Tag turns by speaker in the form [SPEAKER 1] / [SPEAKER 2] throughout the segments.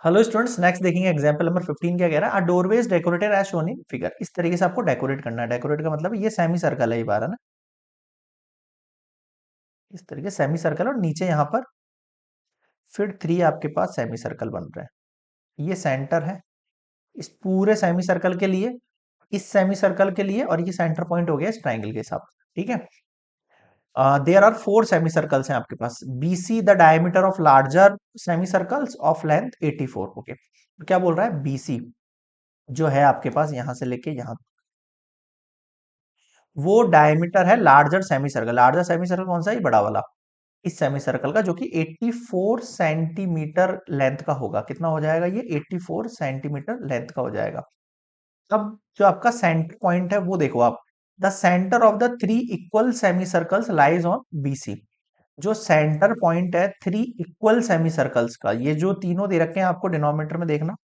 [SPEAKER 1] Hello students, next देखेंगे example number 15। क्या कह रहा है? A doorway is decorated as shown in figure. इस तरीके से आपको डेकोरेट करना है। डेकोरेट का मतलब ये सेमी सर्कल है, ये बार है ना, इस तरीके सेमी सर्कल, और नीचे यहाँ पर फिर 3 आपके पास सेमी सर्कल बन रहे हैं। ये सेंटर है इस पूरे सेमी सर्कल के लिए, इस सेमी सर्कल के लिए, और ये सेंटर पॉइंट हो गया इस ट्राइंगल के हिसाब से। ठीक है। देयर आर 4 सेमी सर्कल्स हैं आपके पास। BC the diameter of larger semi circles of length 84। Okay, तो क्या बोल रहा है? बीसी जो है आपके पास यहां से लेके यहां, वो डायमीटर है larger semi circle. Larger semi circle कौन सा है? ये बड़ा वाला, इस सेमी सर्कल का, जो कि 84 सेंटीमीटर लेंथ का होगा। कितना हो जाएगा ये? 84 सेंटीमीटर लेंथ का हो जाएगा। अब जो आपका सेंटर पॉइंट है वो देखो आप, the centre of the 3 equal semi circles lies on BC. जो सेंटर पॉइंट है 3 इक्वल सेमी सर्कल्स का, ये जो तीनों दे रखे हैं आपको डिनोमिनेटर में, देखना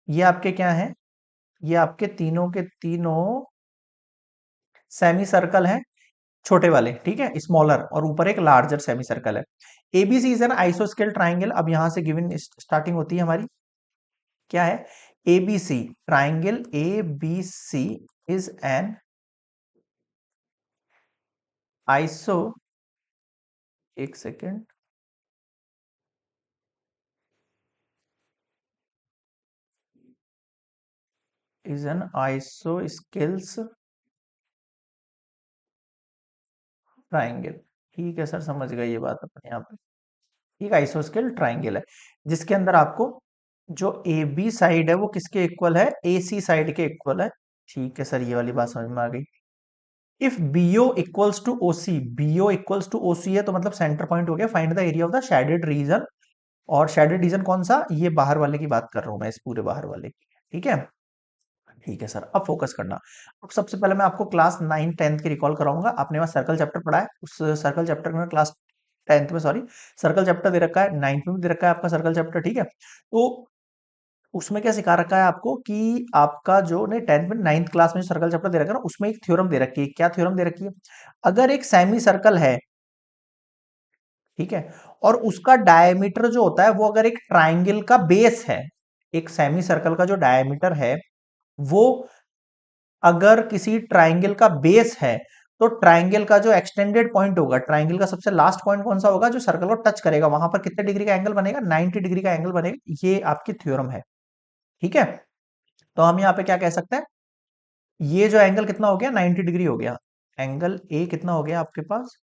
[SPEAKER 1] ये आपके क्या है, ये आपके तीनों के तीनों सेमी सर्कल हैं, छोटे वाले। ठीक है, स्मॉलर, और ऊपर एक लार्जर सेमी सर्कल है। एबीसी इज एन आइसोस्केल ट्राइंगल। अब यहां से गिवन स्टार्टिंग होती है हमारी, क्या है? ABC triangle, ABC is N iso, एक second, is an isosceles triangle. ठीक है सर, समझ गए ये बात अपन यहाँ पे। एक आइसोस्केल ट्राइंगल है जिसके अंदर आपको जो ए बी साइड है वो किसके इक्वल है? ए सी साइड के इक्वल है। ठीक है सर, ये वाली बात समझ में आ गई। If BO equals to OC, BO equals to OC है तो मतलब सेंटर पॉइंट हो गया। Find the area of the shaded region. और शेडेड रीजन कौन सा? ये बाहर वाले की बात कर रहा हूं मैं, इस पूरे बाहर वाले की। ठीक है। ठीक है सर, अब फोकस करना। अब सबसे पहले मैं आपको क्लास 9 10th की रिकॉल कराऊंगा। आपने वहां सर्कल चैप्टर पढ़ा है, उस सर्कल चैप्टर में क्लास 10th में, सॉरी, सर्कल चैप्टर दे रखा है, 9th में भी दे रखा है आपका सर्कल चैप्टर। ठीक है, तो उसमें क्या सिखा रखा है आपको कि आपका जो नहीं 10th में 9th क्लास में जो सर्कल चैप्टर दे रखा है ना, उसमें एक थ्योरम दे रखी है। क्या थ्योरम दे रखी है? अगर एक सेमी सर्कल है, ठीक है, और उसका डायमीटर जो होता है वो अगर एक ट्राइंगल का बेस है, एक सेमी सर्कल का जो डायमीटर है वो अगर किसी ट्राइंगल का बेस है, तो ट्राइंगल का जो एक्सटेंडेड पॉइंट होगा, ट्राइंगल का सबसे लास्ट पॉइंट कौन सा होगा? जो सर्कल को टच करेगा, वहां पर कितने डिग्री का एंगल बनेगा? 90 डिग्री का एंगल बनेगा। ये आपकी थ्योरम है। ठीक है, तो हम यहाँ पे क्या कह सकते हैं? ये जो एंगल कितना हो गया? 90 डिग्री हो गया। एंगल ए कितना हो गया आपके पास?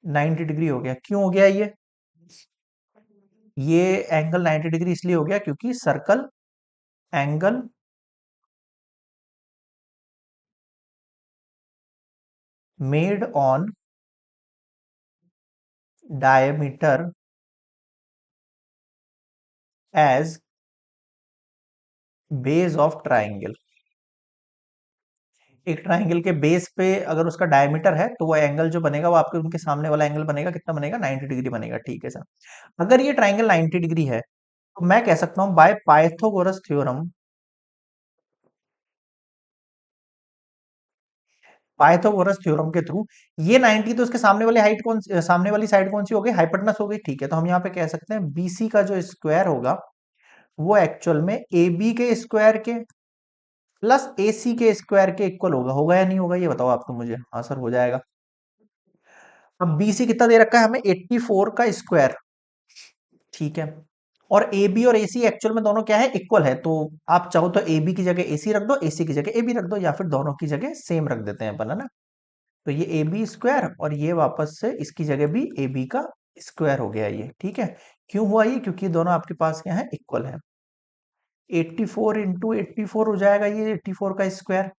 [SPEAKER 1] 90 डिग्री हो गया। क्यों हो गया ये एंगल 90 डिग्री इसलिए हो गया क्योंकि circle angle made on diameter as base of triangle. एक ट्राइंगल के बेस पे अगर उसका डायमीटर है तो वो एंगल जो बनेगा वो आपके उनके सामने वाला एंगल बनेगा। कितना बनेगा? 90 डिग्री बनेगा। ठीक है सर, अगर ये ट्राइंगल 90 डिग्री है तो मैं कह सकता हूं by Pythagoras theorem, Pythagoras theorem के थ्रू ये 90, तो उसके सामने वाली हाइट कौन सामने वाली साइड कौन सी हो गई? हाइपोटेनस हो गई। ठीक है, तो हम यहाँ पे कह सकते हैं बीसी का जो स्क्वायर होगा वो एक्चुअल में ए बी के स्क्वायर के प्लस ए सी के स्क्वायर के इक्वल होगा। होगा या नहीं होगा ये बताओ आप तो मुझे। हाँ सर, हो जाएगा। अब बीसी कितना दे रखा है हमें? 84 का स्क्वायर। ठीक है, और ए बी और ए सी एक्चुअल में दोनों क्या है? इक्वल है। तो आप चाहो तो ए बी की जगह ए सी रख दो, ए सी की जगह ए बी रख दो, या फिर दोनों की जगह सेम रख देते हैं अपन, है ना। तो ये ए बी स्क्वायर, और ये वापस से इसकी जगह भी ए बी का स्क्वायर हो गया ये। ठीक है, क्यों हुआ ये? क्योंकि दोनों आपके पास क्या है? इक्वल है। 84 इंटू 84 हो जाएगा ये 84 का स्क्वायर।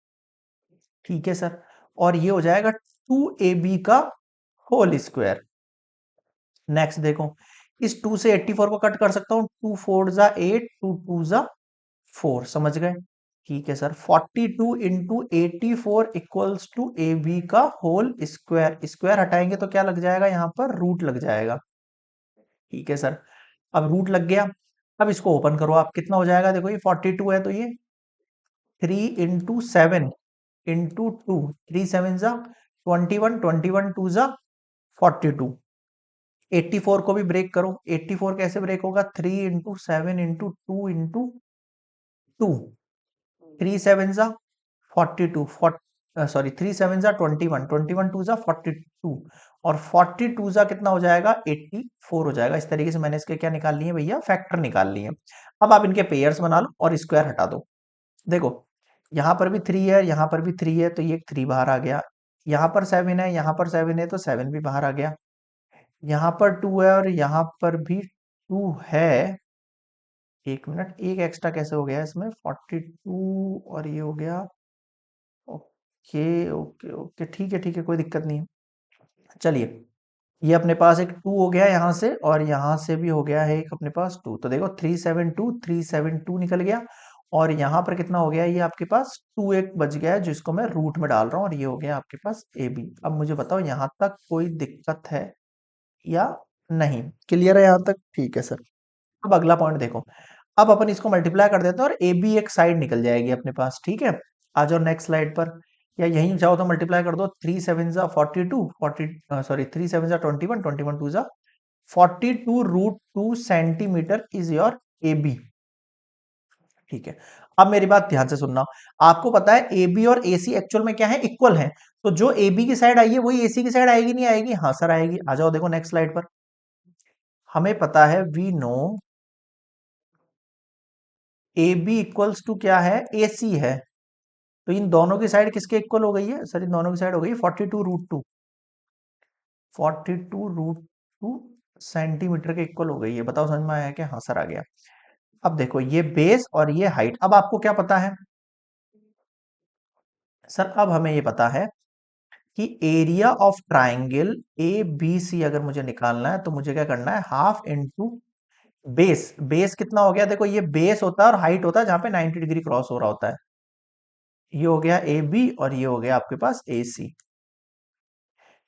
[SPEAKER 1] ठीक है सर, और ये हो जाएगा 2ab का होल स्क्वायर। नेक्स्ट देखो, इस 2 से 84 को कट कर सकता हूं। 2 4 जा 8, 2 2 जा 4, समझ गए? ठीक है sir, 42 into 84 equals to A B का होल स्क्वायर। स्क्वायर हटाएंगे तो क्या लग जाएगा? यहाँ पर रूट लग जाएगा। ठीक है सर, अब रूट लग गया। अब इसको ओपन करो आप, कितना हो जाएगा? देखो ये 42 है तो ये 3 इंटू 7 इंटू 2, 3 7 जा 21, 21 2 जा 42। 84 को भी ब्रेक करो। 84 कैसे ब्रेक होगा? 3 into 7 into 2 into 2। 3 7 जा 42, सॉरी 3 7 जा 21, 21 2 जा 42 और 42 जा कितना हो जाएगा? 84 हो जाएगा। इस तरीके से मैंने इसके क्या निकाल लिए भैया? फैक्टर निकाल लिए। अब आप इनके पेयर्स बना लो और स्क्वायर हटा दो। देखो यहाँ पर भी 3 है, यहाँ पर भी 3 है, तो ये 3 बाहर आ गया। यहाँ पर 7 है, यहाँ पर 7 है, तो 7 भी बाहर आ गया। यहाँ पर 2 है और यहाँ पर भी 2 है। एक मिनट, एक एक्स्ट्रा कैसे हो गया इसमें? 42 और ये हो गया। ओके ओके ओके, ठीक है ठीक है, कोई दिक्कत नहीं है। चलिए, ये अपने पास एक 2 हो गया यहाँ से और यहाँ से भी हो गया है एक अपने पास 2। तो देखो 3 7 2 निकल गया और यहाँ पर कितना हो गया? ये आपके पास 2 एक बच गया है जिसको मैं रूट में डाल रहा हूँ और ये हो गया आपके पास ए बी। अब मुझे बताओ यहाँ तक कोई दिक्कत है या नहीं? क्लियर है यहाँ तक? ठीक है सर। अब अगला पॉइंट देखो। अब अपन इसको मल्टीप्लाई कर देते हैं और ए बी एक साइड निकल जाएगी अपने पास। ठीक है, आ जाओ नेक्स्ट स्लाइड पर, या यहीं चाहो तो मल्टीप्लाई कर दो। 3 7 जा 42, 40 सॉरी 3 7 जा 21, 21 2 जा 42 √2 centimetre is your A B. ठीक है, अब मेरी बात ध्यान से सुनना। आपको पता है ए बी और ए सी एक्चुअल में क्या है? इक्वल है। तो जो ए बी की साइड आई है वही ए सी की साइड आएगी, नहीं आएगी? हाँ सर आएगी। आ जाओ देखो नेक्स्ट स्लाइड पर। हमें पता है, we know A B equals to क्या है? ए सी है। तो इन दोनों की साइड किसके इक्वल हो गई है सर? इन दोनों की साइड हो गई 42 √2। 42 √2 सेंटीमीटर के इक्वल हो गई है। बताओ समझ में आया क्या? हाँ सर आ गया। अब देखो ये बेस और ये हाइट। अब आपको क्या पता है सर? अब हमें ये पता है कि area of triangle A B C अगर मुझे निकालना है तो मुझे क्या करना है? Half into base. बेस कितना हो गया? देखो ये बेस होता है और हाइट होता है जहां पे 90 डिग्री क्रॉस हो रहा होता है। ये हो गया ए बी और ये हो गया आपके पास ए सी।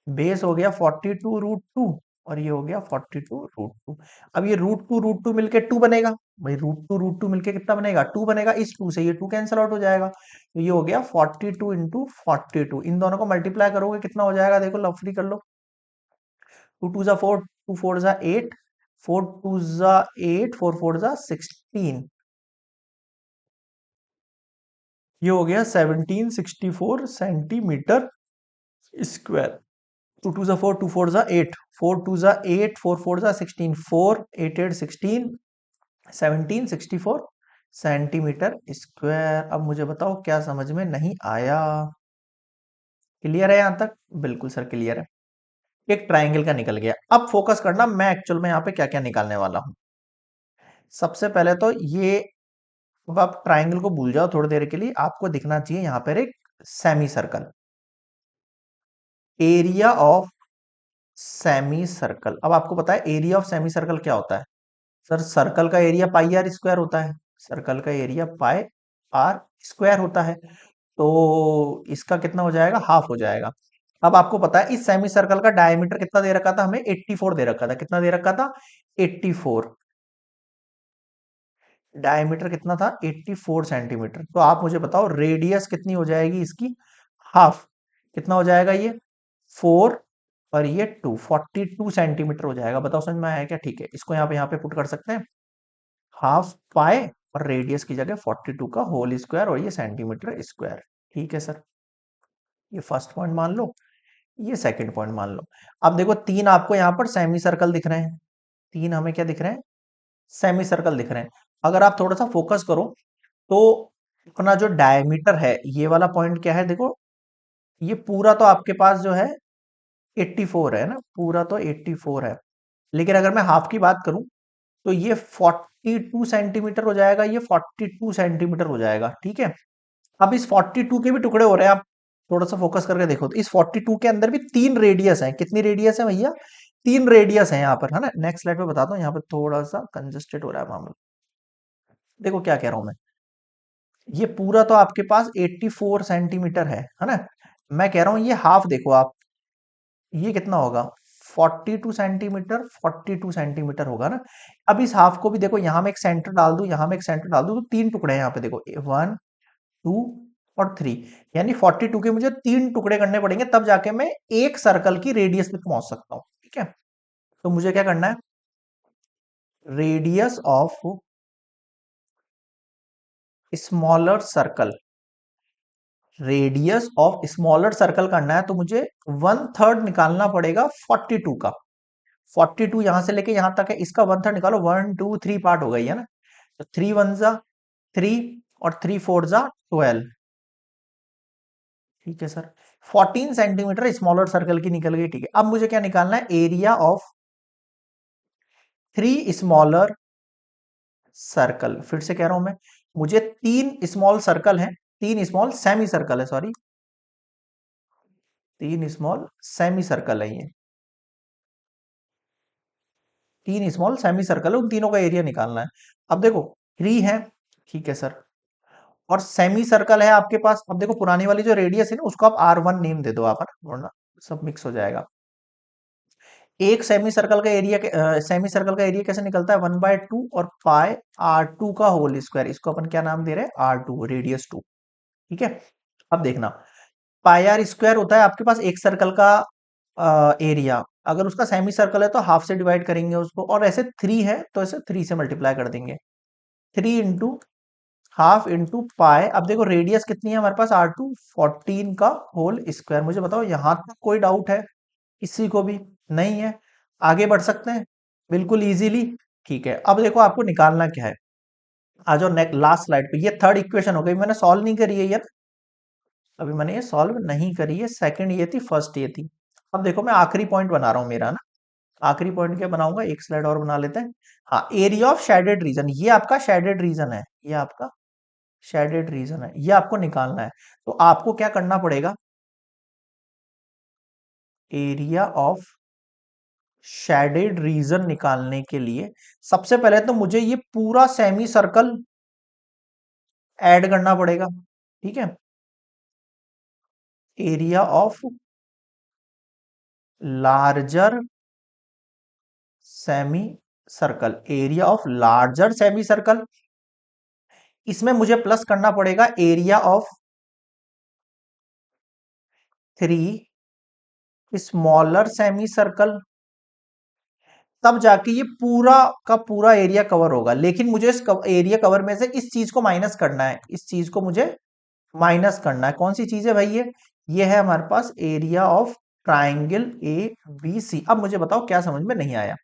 [SPEAKER 1] बेस हो गया 42 √2 और ये हो गया 42 √2। अब ये √2 मिलके 2 बनेगा। भाई √2 मिलके कितना बनेगा? 2 बनेगा। इस 2 से ये 2 कैंसिल आउट हो जाएगा, तो ये हो गया 42 × 42। इन दोनों को मल्टीप्लाई करोगे कितना हो जाएगा? देखो लफड़ी कर लो। 2 2 जा 4, 2 4 जा 8, 4 2 जा 8, 4 4 जा 16। ये हो गया 1764 सेंटीमीटर स्क्वायर। 2 2 जा 4, 2 4 जा 8, 4 2 जा 8, 4 4 जा 16, 4 8 8 16, 1764 सेंटीमीटर स्क्वायर। अब मुझे बताओ क्या समझ में नहीं आया? क्लियर है यहाँ तक? बिल्कुल सर क्लियर है। एक ट्राइंगल का निकल गया। अब फोकस करना, मैं एक्चुअल में यहाँ पे क्या क्या निकालने वाला हूँ। सबसे पहले तो ये, अब आप ट्राइंगल को भूल जाओ थोड़ी देर के लिए। आपको दिखना चाहिए यहाँ पर एक semi circle. Area of semi circle. अब आपको पता है एरिया ऑफ सेमी सर्कल क्या होता है? सर सर्कल का एरिया पाई आर स्क्वायर होता है। सर्कल का एरिया पाई आर स्क्वायर होता है। तो इसका कितना हो जाएगा? हाफ हो जाएगा। अब आपको पता है इस सेमी सर्कल का डायमीटर कितना दे रखा था हमें? 84 दे रखा था। कितना दे रखा था? 84। डायमीटर कितना था? 84 सेंटीमीटर। तो आप मुझे बताओ रेडियस कितनी हो जाएगी इसकी? हाफ। कितना हो जाएगा ये? 4 और ये 2, 42 सेंटीमीटर हो जाएगा। बताओ समझ में आया क्या? ठीक है, इसको यहाँ पे पुट कर सकते हैं। हाफ पाए और रेडियस की जगह 42 का होल स्क्वायर और ये सेंटीमीटर स्क्वायर। ठीक है सर, ये फर्स्ट पॉइंट मान लो, ये सेकंड पॉइंट मान लो। अब देखो तीन आपको यहाँ पर सेमी सर्कल दिख रहे हैं। तीन हमें क्या दिख रहे हैं? सेमी सर्कल दिख रहे हैं। अगर आप थोड़ा सा फोकस करो तो अपना जो डायमीटर है, ये वाला पॉइंट क्या है? देखो ये पूरा तो आपके पास जो है 84 है ना, पूरा तो 84 है। लेकिन अगर मैं हाफ की बात करूं तो ये 42 सेंटीमीटर हो जाएगा, ये 42 सेंटीमीटर हो जाएगा। ठीक है, अब इस 42 के भी टुकड़े हो रहे हैं। आप थोड़ा सा फोकस करके देखो तो इस 42 के अंदर भी 3 रेडियस है। कितनी रेडियस है भैया? 3 रेडियस है यहाँ पर, है ना। नेक्स्ट स्लाइड पे बताता हूँ, यहाँ पर थोड़ा सा कंजेस्टेड हो रहा है मामला। देखो क्या कह रहा हूं मैं, ये पूरा तो आपके पास 84 सेंटीमीटर है ना। मैं कह रहा हूं ये हाफ देखो आप, ये कितना होगा? 42 सेंटीमीटर, 42 सेंटीमीटर होगा ना। अब इस हाफ को भी देखो, यहां में एक सेंटर डाल दूं, यहां में एक सेंटर डाल दूं, तो 3 टुकड़े हैं यहाँ पे देखो, 1 2 और 3। यानी 42 के मुझे 3 टुकड़े करने पड़ेंगे, तब जाके मैं एक सर्कल की रेडियस पे पहुंच सकता हूँ। ठीक है, तो मुझे क्या करना है, radius of smaller circle, radius of smaller circle करना है तो मुझे 1/3 निकालना पड़ेगा 42 का। 42 यहां से लेके यहां तक है, इसका 1/3 निकालो, 1 2 3 पार्ट हो गई है ना, तो 3 1 जा 3 और 3 4 जा 12। ठीक है सर, 14 सेंटीमीटर स्मॉलर सर्कल की निकल गई। ठीक है, अब मुझे क्या निकालना है, एरिया ऑफ 3 स्मॉलर सर्कल। फिर से कह रहा हूं मैं, मुझे 3 स्मॉल सर्कल है, 3 स्मॉल सेमी सर्कल है, सॉरी 3 स्मॉल सेमी सर्कल है ये, 3 स्मॉल सेमी सर्कल है, उन तीनों का एरिया निकालना है। अब देखो 3 है, ठीक है सर, और सेमी सर्कल है आपके पास। अब देखो पुरानी वाली जो रेडियस है ना, उसको आप R1 नेम दे दो आप, है ना, वरना सब मिक्स हो जाएगा। एक सेमी सर्कल का एरिया, सेमी सर्कल का एरिया कैसे निकलता है, 1/2 और पाई R2 का होल स्क्वायर, इसको अपन क्या नाम दे रहे हैं, R2, रेडियस 2। ठीक है, अब देखना, पाई आर स्क्वायर होता है आपके पास एक सर्कल का एरिया, अगर उसका सेमी सर्कल है तो हाफ से डिवाइड करेंगे उसको, और ऐसे 3 है तो ऐसे 3 से मल्टीप्लाई कर देंगे, 3 इंटू ½ इंटू पाई। अब देखो रेडियस कितनी है हमारे पास, R2, 14 का होल स्क्वायर। मुझे बताओ यहां तक कोई डाउट है किसी को भी, नहीं है, आगे बढ़ सकते हैं बिल्कुल इजीली। ठीक है, अब देखो आपको निकालना क्या है, आ जाओ नेक्स्ट लास्ट स्लाइड पे। ये थर्ड इक्वेशन हो गई, मैंने सॉल्व नहीं करी है ये, अभी मैंने ये सॉल्व नहीं करी है, सेकंड ये थी, फर्स्ट ये थी। अब देखो मैं आखिरी पॉइंट बना रहा हूं मेरा ना, आखिरी पॉइंट क्या बनाऊंगा, एक स्लाइड और बना लेते हैं। हाँ, एरिया ऑफ शेडेड रीजन, ये आपका शेडेड रीजन है, ये आपका शेडेड रीजन है, ये आपको निकालना है। तो आपको क्या करना पड़ेगा, एरिया ऑफ शेडेड रीजन निकालने के लिए सबसे पहले तो मुझे ये पूरा सेमी सर्कल ऐड करना पड़ेगा। ठीक है, area of larger semi circle, area of larger semi circle, इसमें मुझे प्लस करना पड़ेगा area of 3 smaller semi circle, तब जाके ये पूरा का पूरा एरिया कवर होगा। लेकिन मुझे इस एरिया कवर में से इस चीज को माइनस करना है, इस चीज को मुझे माइनस करना है। कौन सी चीज है भाई, ये है हमारे पास एरिया ऑफ ट्राइंगल ABC। अब मुझे बताओ क्या समझ में नहीं आया,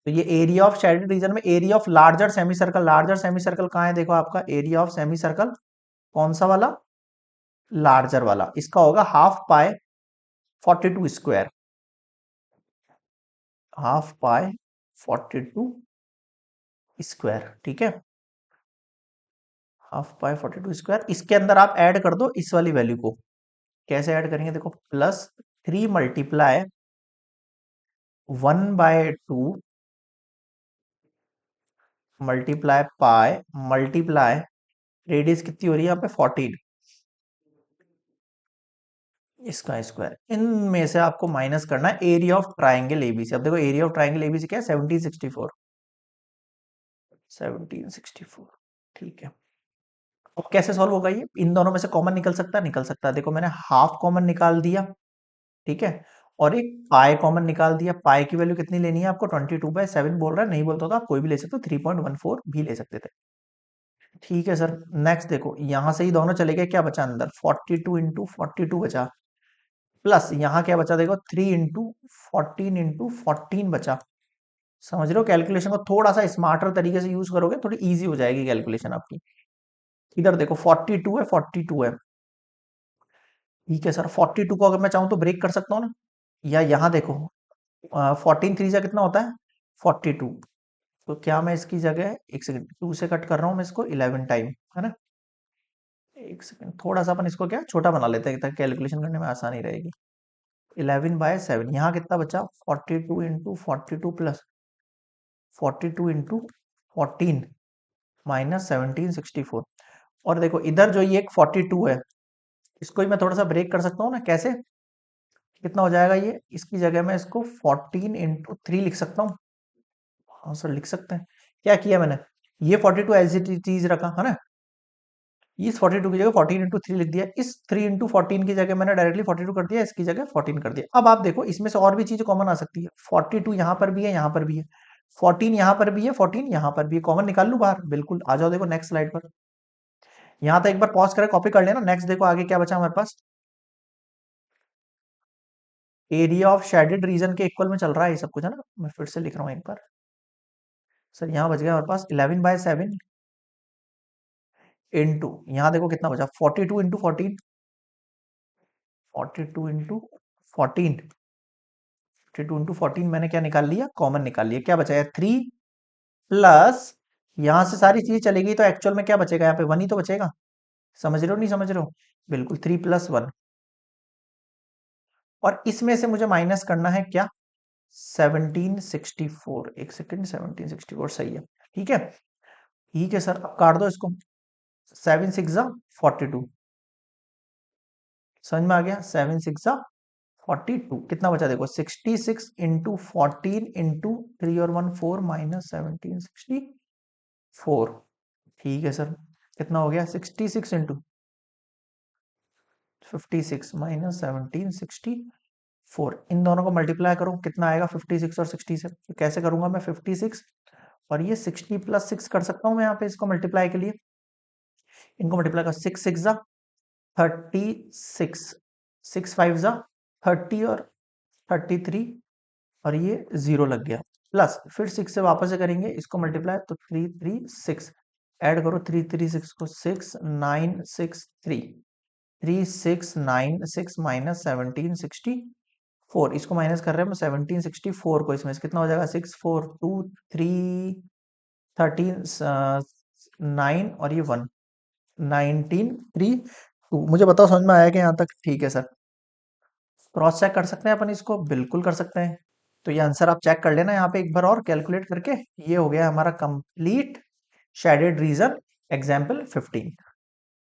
[SPEAKER 1] तो ये एरिया ऑफ शेडेड रीजन में area of larger semi circle, larger semi circle कहाँ है, देखो आपका एरिया ऑफ सेमी सर्कल कौन सा वाला, लार्जर वाला, इसका होगा हाफ पाई 42 स्क्वायर, हाफ पाई 42 स्क्वायर। ठीक है, हाफ पाई 42 स्क्वायर, इसके अंदर आप ऐड कर दो इस वाली वैल्यू को। कैसे ऐड करेंगे, देखो +3 × 1/2 मल्टीप्लाई पाई मल्टीप्लाई रेडियस कितनी हो रही है यहाँ पे 14, इसका स्क्वायर, इनमें से आपको माइनस करना है एरिया ऑफ ट्राइंगल ABC। अब देखो एरिया ऑफ ट्राइंगल ABC क्या है, 1764, 1764। ठीक है, अब कैसे सॉल्व होगा ये, इन दोनों में से कॉमन निकल सकता है, निकल सकता है। देखो मैंने हाफ कॉमन निकाल दिया, ठीक है, और एक पाई कॉमन निकाल दिया। पाई की वैल्यू कितनी लेनी है आपको, 22/7 बोल रहा है, नहीं बोलता तो आप कोई भी ले सकते हो, 3.14 भी ले सकते थे। ठीक है सर, नेक्स्ट देखो यहां से ही दोनों चले गए, क्या बचा अंदर, 42 × 42 बचा, प्लस यहाँ क्या बचा, देखो 3 × 14 × 14 बचा। समझ रहे हो, कैलकुलेशन को थोड़ा सा स्मार्टर तरीके से यूज करोगे थोड़ी इजी हो जाएगी कैलकुलेशन आपकी। इधर देखो 42 है, 42 है, ठीक है सर, 42 को अगर मैं चाहूँ तो ब्रेक कर सकता हूँ ना, या यहाँ देखो 14 3 से कितना होता है 42, तो क्या मैं इसकी जगह, एक सेकंड, 2 से कट कर रहा हूँ मैं इसको 11 टाइम, है ना, एक सेकंड, थोड़ा सा अपन इसको क्या छोटा बना लेते हैं ताकि कैलकुलेशन करने में आसानी रहेगी। 11/7, यहाँ कितना बचा, 42 × 42 प्लस 42 × 14 -1764। और देखो इधर जो ये एक 42 है, इसको ही मैं थोड़ा सा ब्रेक कर सकता हूँ ना, कैसे, कितना हो जाएगा ये, इसकी जगह मैं इसको 14 × 3 लिख सकता हूँ। हाँ सर लिख सकते हैं, क्या किया मैंने, ये 42 एज इट इज रखा है ना, इस 42 की जगह 14 × 3 लिख दिया, इस 3 × 14 की जगह मैंने डायरेक्टली 42 कर दिया, इसकी जगह 14 कर दिया। अब आप देखो इसमें से और भी चीज कॉमन आ सकती है, 42 यहाँ पर भी है, यहाँ पर भी है, 14 यहाँ पर भी है, 14 यहाँ पर भी है, कॉमन निकाल लूं बाहर, बिल्कुल आ जाओ। देखो नेक्स्ट स्लाइड पर, यहाँ तक एक बार पॉज करके कॉपी कर लेना। नेक्स्ट देखो आगे क्या बचा हमारे पास, एरिया ऑफ शेडेड रीजन के इक्वल में चल रहा है ये सब कुछ, है ना। मैं फिर से लिख रहा हूँ एक बार सर, यहाँ बच गया हमारे पास 11/7 इंटू, यहाँ देखो कितना बचा, 42 × 14 42 × 14 मैंने क्या निकाल लिया, कॉमन निकाल लिया। क्या बचा है 3 प्लस, यहां से सारी चीजें चलेगी तो एक्चुअल में क्या बचेगा, यहाँ पे 1 ही तो बचेगा। समझ रहे हो नहीं समझ रहे हो, बिल्कुल 3 + 1। और इसमें से मुझे माइनस करना है क्या, 1764। एक सेकेंड, 1764 सही है, ठीक है। ठीक है सर, अब काट दो इसको, 7 × 6 = 42। समझ में आ गया, 7 × 6 = 42। कितना बचा देखो, 66 × 14 × 3 और 1 4 -1764। ठीक है सर, कितना हो गया, 66 × 56 -1764। इन दोनों को मल्टीप्लाई करो, कितना आएगा 56 और 60 से, तो कैसे करूंगा मैं, 56 और ये 60 + 6 कर सकता हूँ मैं यहाँ पे इसको मल्टीप्लाई के लिए। इनको मल्टीप्लाई कर, 6 × 6 = 36, 6 × 5 = 30 और 33, और ये 0 लग गया, प्लस फिर 6 से वापस से करेंगे इसको मल्टीप्लाई, तो 336, ऐड करो 336 को, 6963, 3696 -1764। इसको माइनस कर रहे हैं हम 1764 को, इसमें से कितना हो जाएगा, 6 4 2 3 13 9 और ये 1 1932। मुझे बताओ समझ में आया कि यहाँ तक, ठीक है सर। क्रॉस चेक कर सकते हैं अपन इसको, बिल्कुल कर सकते हैं। तो ये आंसर आप चेक कर लेना यहाँ पे एक बार और कैलकुलेट करके। ये हो गया हमारा कंप्लीट शेडेड रीजन एग्जाम्पल 15।